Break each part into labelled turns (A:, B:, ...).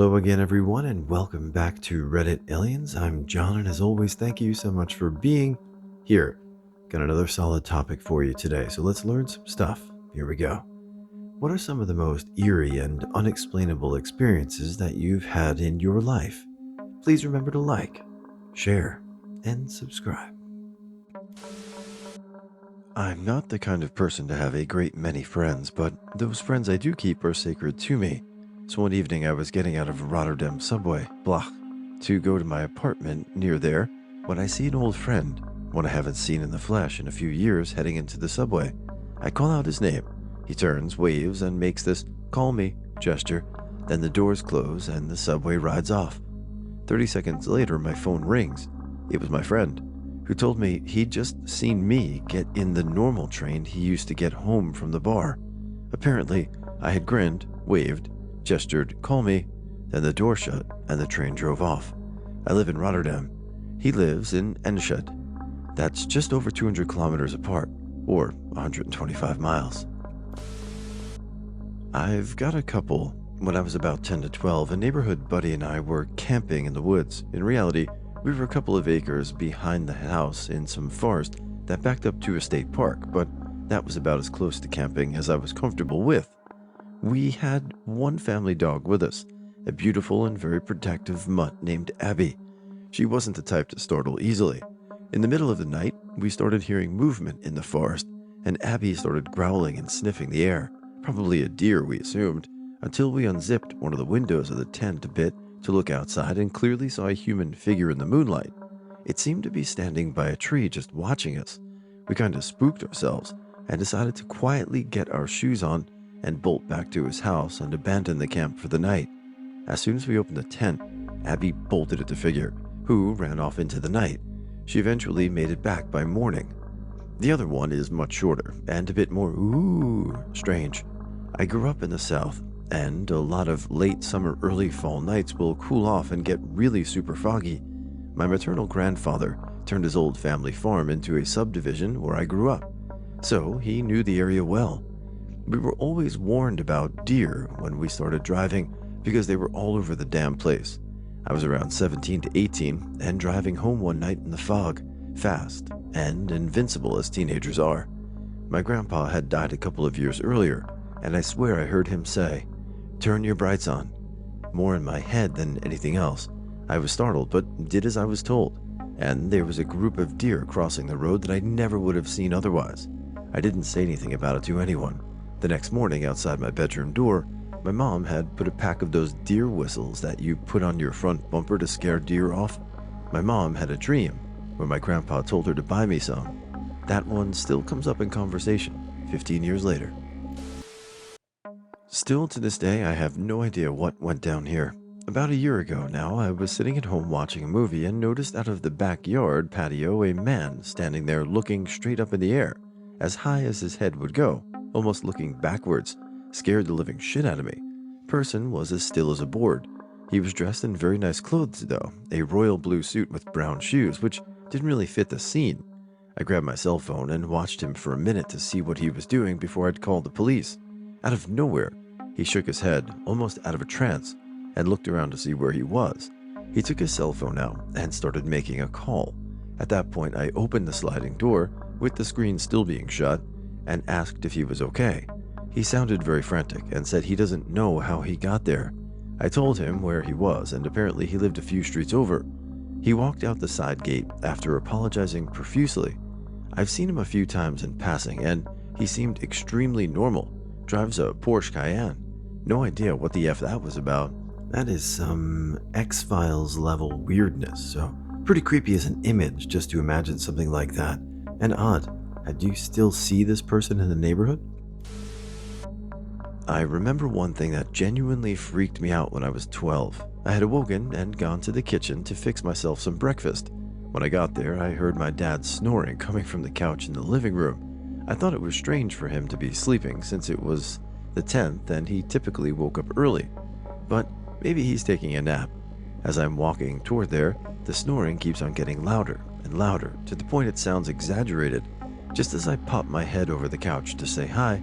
A: Hello again, everyone, and welcome back to Reddit Aliens. I'm John, and as always, thank you so much for being here. Got another solid topic for you today, so let's learn some stuff. Here we go. What are some of the most eerie and unexplainable experiences that you've had in your life? Please remember to like, share, and subscribe. I'm not the kind of person to have a great many friends, but those friends I do keep are sacred to me. So one evening I was getting out of Rotterdam subway, Blach, to go to my apartment near there when I see an old friend, one I haven't seen in the flesh in a few years, heading into the subway. I call out his name. He turns, waves, and makes this "call me" gesture. Then the doors close and the subway rides off. 30 seconds later, my phone rings. It was my friend, who told me he'd just seen me get in the normal train he used to get home from the bar. Apparently, I had grinned, waved, gestured, "call me," then the door shut and the train drove off. I live in Rotterdam. He lives in Enschede. That's just over 200 kilometers apart, or 125 miles. I've got a couple. When I was about 10 to 12, a neighborhood buddy and I were camping in the woods. In reality, we were a couple of acres behind the house in some forest that backed up to a state park, but that was about as close to camping as I was comfortable with. We had one family dog with us, a beautiful and very protective mutt named Abby. She wasn't the type to startle easily. In the middle of the night, we started hearing movement in the forest, and Abby started growling and sniffing the air, probably a deer we assumed, until we unzipped one of the windows of the tent a bit to look outside and clearly saw a human figure in the moonlight. It seemed to be standing by a tree just watching us. We kind of spooked ourselves and decided to quietly get our shoes on and bolt back to his house and abandon the camp for the night. As soon as we opened the tent, Abby bolted at the figure, who ran off into the night. She eventually made it back by morning. The other one is much shorter and a bit more strange. I grew up in the South, and a lot of late summer, early fall nights will cool off and get really super foggy. My maternal grandfather turned his old family farm into a subdivision where I grew up, so he knew the area well. We were always warned about deer when we started driving because they were all over the damn place. I was around 17 to 18 and driving home one night in the fog, fast and invincible as teenagers are. My grandpa had died a couple of years earlier, and I swear I heard him say, "Turn your brights on." More in my head than anything else. I was startled, but did as I was told, and there was a group of deer crossing the road that I never would have seen otherwise. I didn't say anything about it to anyone. The next morning, outside my bedroom door, my mom had put a pack of those deer whistles that you put on your front bumper to scare deer off. My mom had a dream where my grandpa told her to buy me some. That one still comes up in conversation 15 years later. Still to this day, I have no idea what went down here. About a year ago now, I was sitting at home watching a movie and noticed out of the backyard patio a man standing there looking straight up in the air, as high as his head would go, almost looking backwards, scared the living shit out of me. Person was as still as a board. He was dressed in very nice clothes though, a royal blue suit with brown shoes, which didn't really fit the scene. I grabbed my cell phone and watched him for a minute to see what he was doing before I'd call the police. Out of nowhere, he shook his head, almost out of a trance, and looked around to see where he was. He took his cell phone out and started making a call. At that point, I opened the sliding door, with the screen still being shut, and asked if he was okay. He sounded very frantic and said he doesn't know how he got there. I told him where he was, and apparently he lived a few streets over. He walked out the side gate after apologizing profusely. I've seen him a few times in passing, and he seemed extremely normal. Drives a Porsche Cayenne. No idea what the F that was about. That is some X-Files level weirdness, so pretty creepy as an image just to imagine something like that. And odd. Do you still see this person in the neighborhood? I remember one thing that genuinely freaked me out when I was 12. I had awoken and gone to the kitchen to fix myself some breakfast. When I got there, I heard my dad snoring coming from the couch in the living room. I thought it was strange for him to be sleeping since it was the 10th and he typically woke up early. But maybe he's taking a nap. As I'm walking toward there, the snoring keeps on getting louder and louder to the point it sounds exaggerated. Just as I pop my head over the couch to say hi,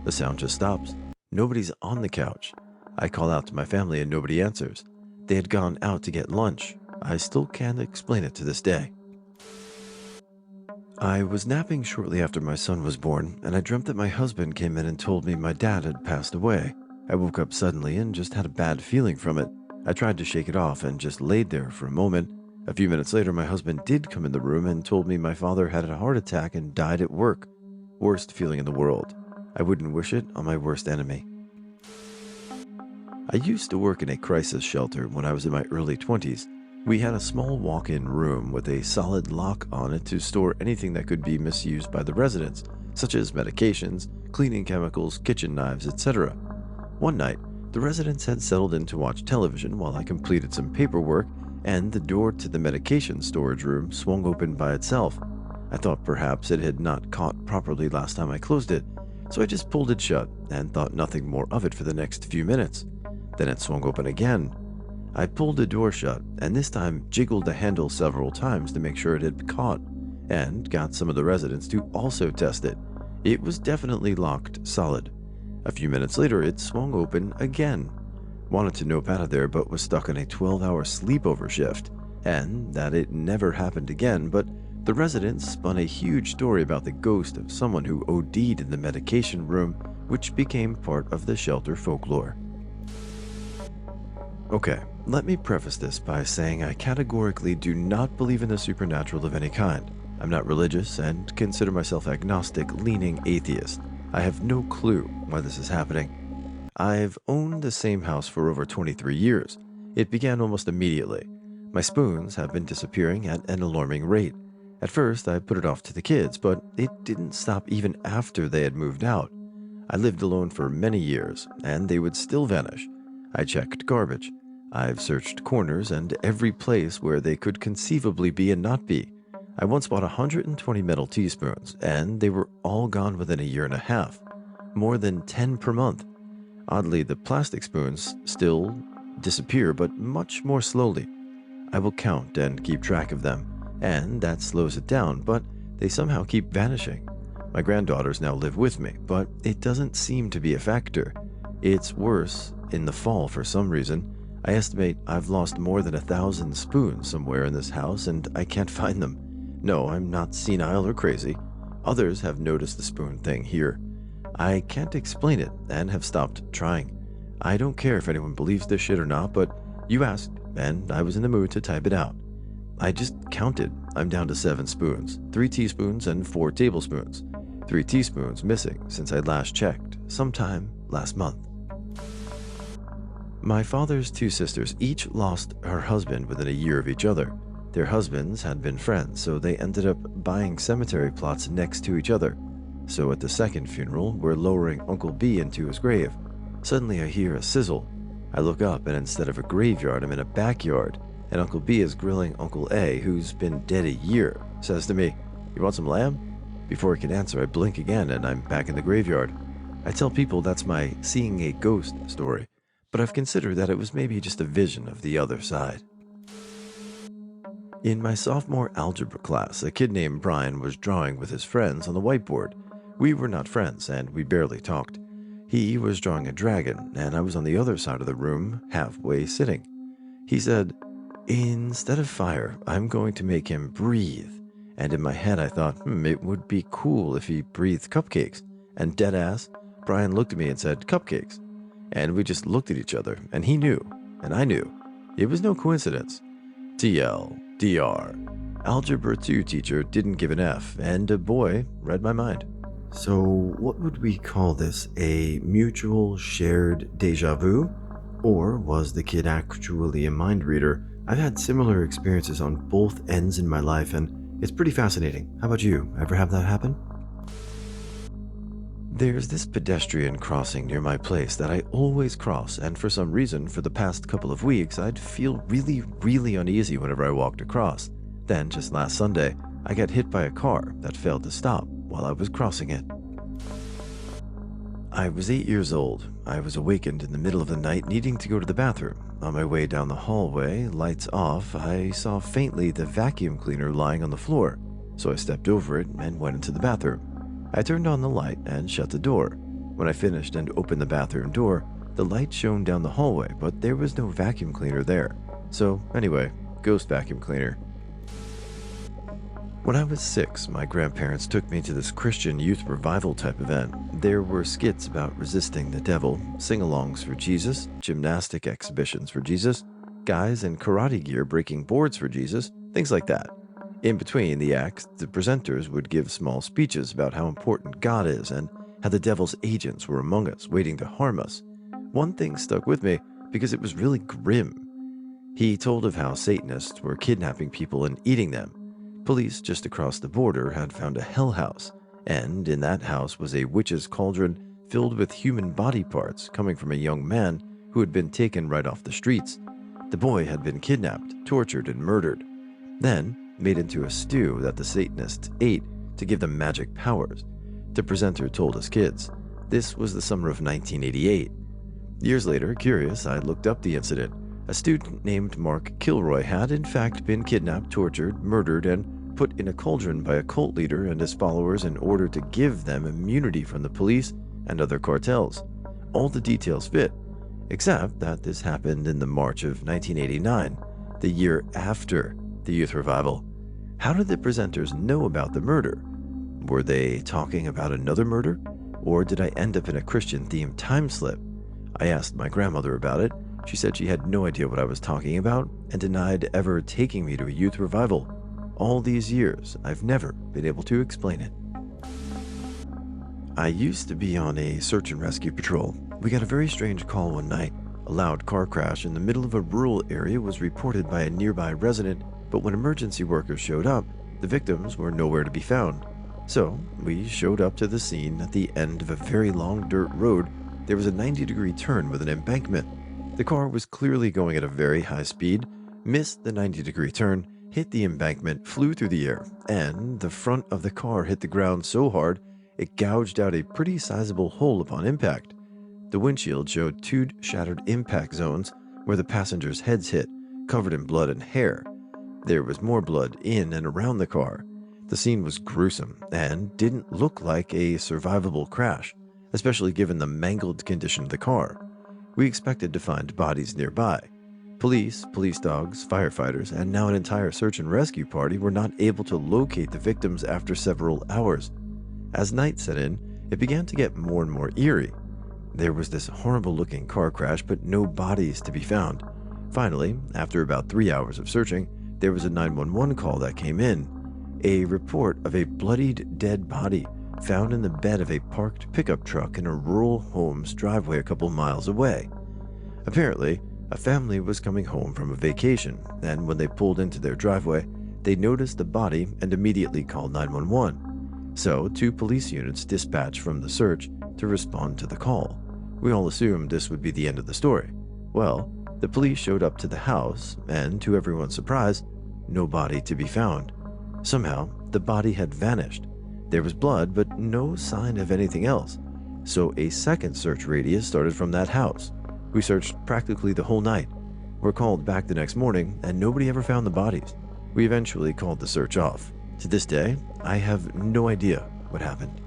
A: the sound just stops. Nobody's on the couch. I call out to my family and nobody answers. They had gone out to get lunch. I still can't explain it to this day. I was napping shortly after my son was born, and I dreamt that my husband came in and told me my dad had passed away. I woke up suddenly and just had a bad feeling from it. I tried to shake it off and just laid there for a moment. A few minutes later, my husband did come in the room and told me my father had a heart attack and died at work. Worst feeling in the world. I wouldn't wish it on my worst enemy. I used to work in a crisis shelter when I was in my early 20s. We had a small walk-in room with a solid lock on it to store anything that could be misused by the residents, such as medications, cleaning chemicals, kitchen knives, etc. One night, the residents had settled in to watch television while I completed some paperwork, and the door to the medication storage room swung open by itself. I thought perhaps it had not caught properly last time I closed it, so I just pulled it shut and thought nothing more of it for the next few minutes. Then it swung open again. I pulled the door shut, and this time jiggled the handle several times to make sure it had caught, and got some of the residents to also test it. It was definitely locked solid. A few minutes later, it swung open again. Wanted to nope out of there, but was stuck on a 12-hour sleepover shift, and that it never happened again, but the residents spun a huge story about the ghost of someone who OD'd in the medication room, which became part of the shelter folklore. Okay, let me preface this by saying I categorically do not believe in the supernatural of any kind. I'm not religious and consider myself agnostic, leaning atheist. I have no clue why this is happening. I've owned the same house for over 23 years. It began almost immediately. My spoons have been disappearing at an alarming rate. At first, I put it off to the kids, but it didn't stop even after they had moved out. I lived alone for many years, and they would still vanish. I checked garbage. I've searched corners and every place where they could conceivably be and not be. I once bought 120 metal teaspoons, and they were all gone within a year and a half. More than 10 per month. Oddly, the plastic spoons still disappear, but much more slowly. I will count and keep track of them, and that slows it down, but they somehow keep vanishing. My granddaughters now live with me, but it doesn't seem to be a factor. It's worse in the fall for some reason. I estimate I've lost more than 1,000 spoons somewhere in this house, and I can't find them. No, I'm not senile or crazy. Others have noticed the spoon thing here. I can't explain it and have stopped trying. I don't care if anyone believes this shit or not, but you asked, and I was in the mood to type it out. I just counted. I'm down to 7 spoons, 3 teaspoons and 4 tablespoons. 3 teaspoons missing since I last checked, sometime last month. My father's 2 sisters each lost her husband within a year of each other. Their husbands had been friends, so they ended up buying cemetery plots next to each other. So at the second funeral, we're lowering Uncle B into his grave. Suddenly I hear a sizzle. I look up, and instead of a graveyard, I'm in a backyard, and Uncle B is grilling Uncle A, who's been dead a year, says to me, "You want some lamb?" Before I can answer, I blink again, and I'm back in the graveyard. I tell people that's my seeing a ghost story, but I've considered that it was maybe just a vision of the other side. In my sophomore algebra class, a kid named Brian was drawing with his friends on the whiteboard. We were not friends, and we barely talked. He was drawing a dragon, and I was on the other side of the room, halfway sitting. He said, "Instead of fire, I'm going to make him breathe." And in my head I thought, it would be cool if he breathed cupcakes. And dead ass, Brian looked at me and said, "Cupcakes." And we just looked at each other, and he knew, and I knew. It was no coincidence. TL, DR. Algebra 2 teacher didn't give an F, and a boy read my mind. So what would we call this? A mutual shared deja vu? Or was the kid actually a mind reader? I've had similar experiences on both ends in my life, and it's pretty fascinating. How about you? Ever have that happen? There's this pedestrian crossing near my place that I always cross, and for some reason, for the past couple of weeks, I'd feel really uneasy whenever I walked across. Then, just last Sunday, I got hit by a car that failed to stop while I was crossing it. I was 8 years old. I was awakened in the middle of the night needing to go to the bathroom. On my way down the hallway, lights off, I saw faintly the vacuum cleaner lying on the floor, so I stepped over it and went into the bathroom. I turned on the light and shut the door. When I finished and opened the bathroom door, The light shone down the hallway, but there was no vacuum cleaner there. So anyway, ghost vacuum cleaner. When I was 6, my grandparents took me to this Christian youth revival type event. There were skits about resisting the devil, sing-alongs for Jesus, gymnastic exhibitions for Jesus, guys in karate gear breaking boards for Jesus, things like that. In between the acts, the presenters would give small speeches about how important God is and how the devil's agents were among us, waiting to harm us. One thing stuck with me because it was really grim. He told of how Satanists were kidnapping people and eating them. Police just across the border had found a hell house, and in that house was a witch's cauldron filled with human body parts coming from a young man who had been taken right off the streets. The boy had been kidnapped, tortured, and murdered, then made into a stew that the Satanists ate to give them magic powers. The presenter told us kids. This was the summer of 1988. Years later, curious, I looked up the incident. A student named Mark Kilroy had in fact been kidnapped, tortured, murdered, and put in a cauldron by a cult leader and his followers in order to give them immunity from the police and other cartels. All the details fit, except that this happened in the March of 1989, the year after the youth revival. How did the presenters know about the murder? Were they talking about another murder? Or did I end up in a Christian-themed time slip? I asked my grandmother about it. She said she had no idea what I was talking about and denied ever taking me to a youth revival. All these years, I've never been able to explain it. I used to be on a search and rescue patrol. We got a very strange call one night. A loud car crash in the middle of a rural area was reported by a nearby resident, but when emergency workers showed up, the victims were nowhere to be found. So, we showed up to the scene at the end of a very long dirt road. There was a 90-degree turn with an embankment. The car was clearly going at a very high speed, missed the 90-degree turn, hit the embankment, flew through the air, and the front of the car hit the ground so hard it gouged out a pretty sizable hole upon impact. The windshield showed 2 shattered impact zones where the passengers' heads hit, covered in blood and hair. There was more blood in and around the car. The scene was gruesome and didn't look like a survivable crash, especially given the mangled condition of the car. We expected to find bodies nearby. Police dogs, firefighters, and now an entire search and rescue party were not able to locate the victims after several hours. As night set in, it began to get more and more eerie. There was this horrible-looking car crash, but no bodies to be found. Finally, after about 3 hours of searching, there was a 911 call that came in. A report of a bloodied dead body found in the bed of a parked pickup truck in a rural home's driveway a couple miles away. Apparently, a family was coming home from a vacation, and when they pulled into their driveway, they noticed the body and immediately called 911. So, 2 police units dispatched from the search to respond to the call. We all assumed this would be the end of the story. Well, the police showed up to the house, and to everyone's surprise, no body to be found. Somehow, the body had vanished. There was blood, but no sign of anything else. So a second search radius started from that house. We searched practically the whole night. Were called back the next morning, and nobody ever found the bodies. We eventually called the search off. To this day, I have no idea what happened.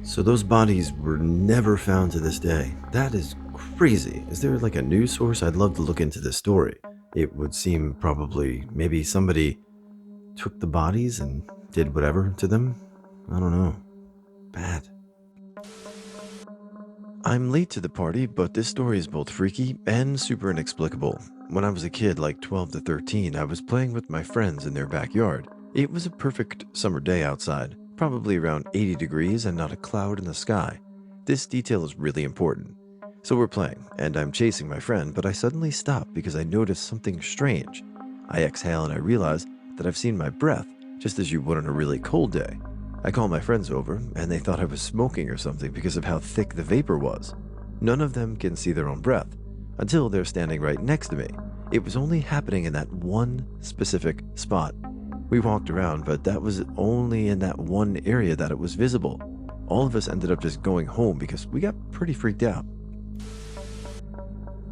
A: So those bodies were never found to this day. That is crazy. Is there like a news source? I'd love to look into this story. It would seem probably maybe somebody took the bodies and did whatever to them. I don't know. Bad. I'm late to the party, but this story is both freaky and super inexplicable. When I was a kid, like 12 to 13, I was playing with my friends in their backyard. It was a perfect summer day outside, probably around 80 degrees and not a cloud in the sky. This detail is really important. So we're playing, and I'm chasing my friend, but I suddenly stop because I notice something strange. I exhale and I realize that I've seen my breath, just as you would on a really cold day. I call my friends over, and they thought I was smoking or something because of how thick the vapor was. None of them can see their own breath, until they're standing right next to me. It was only happening in that one specific spot. We walked around, but that was only in that one area that it was visible. All of us ended up just going home because we got pretty freaked out.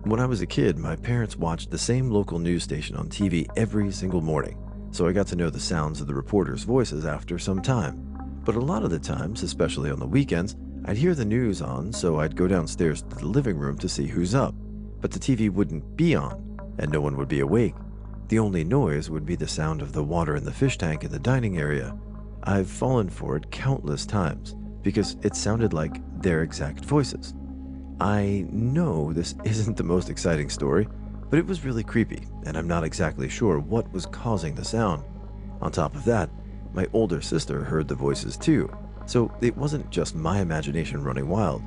A: When I was a kid, my parents watched the same local news station on TV every single morning, so I got to know the sounds of the reporters' voices after some time. But a lot of the times, especially on the weekends, I'd hear the news on, so I'd go downstairs to the living room to see who's up, but the TV wouldn't be on, and no one would be awake. The only noise would be the sound of the water in the fish tank in the dining area. I've fallen for it countless times because it sounded like their exact voices. I know this isn't the most exciting story, but it was really creepy, and I'm not exactly sure what was causing the sound. On top of that, my older sister heard the voices too, so it wasn't just my imagination running wild.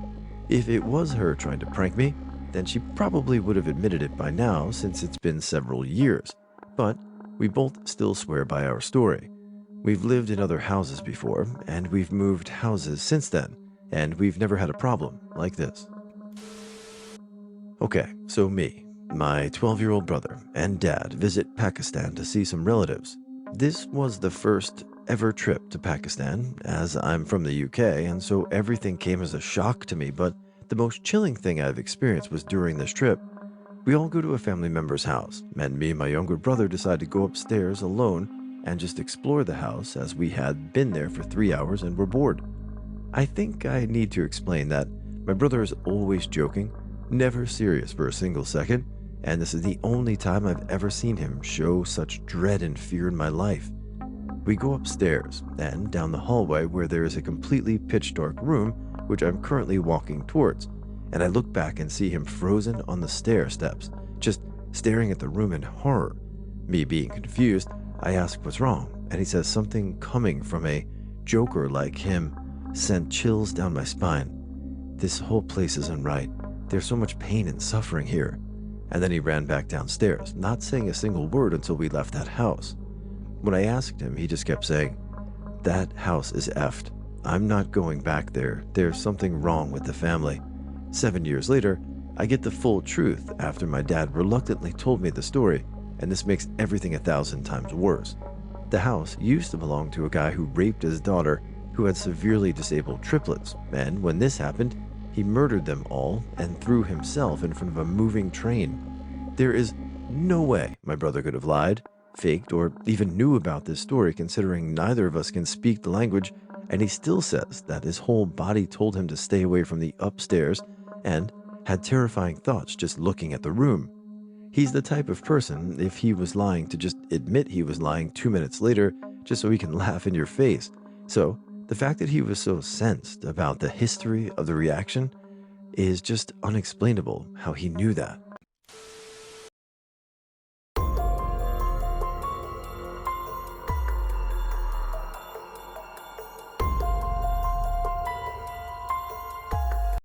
A: If it was her trying to prank me, then she probably would have admitted it by now since it's been several years. But we both still swear by our story. We've lived in other houses before, and we've moved houses since then, and we've never had a problem like this. Okay, so me, my 12-year-old brother, and dad visit Pakistan to see some relatives. This was the first ever trip to Pakistan, as I'm from the UK, and so everything came as a shock to me, but the most chilling thing I've experienced was during this trip. We all go to a family member's house, and me and my younger brother decide to go upstairs alone and just explore the house as we had been there for 3 hours and were bored. I think I need to explain that my brother is always joking, never serious for a single second, and this is the only time I've ever seen him show such dread and fear in my life. We go upstairs and down the hallway where there is a completely pitch dark room which I'm currently walking towards, and I look back and see him frozen on the stair steps, just staring at the room in horror. Me being confused, I ask what's wrong, and he says something coming from a joker like him sent chills down my spine. This whole place isn't right. There's so much pain and suffering here. And then he ran back downstairs, not saying a single word until we left that house. When I asked him, he just kept saying, "That house is effed. I'm not going back there. There's something wrong with the family." 7 years later, I get the full truth after my dad reluctantly told me the story, and this makes everything 1,000 times worse. The house used to belong to a guy who raped his daughter, who had severely disabled triplets, and when this happened, he murdered them all and threw himself in front of a moving train. There is no way my brother could have lied, faked, or even knew about this story, considering neither of us can speak the language, and he still says that his whole body told him to stay away from the upstairs and had terrifying thoughts just looking at the room. He's the type of person, if he was lying, to just admit he was lying 2 minutes later just so he can laugh in your face. So the fact that he was so sensed about the history of the reaction is just unexplainable how he knew that.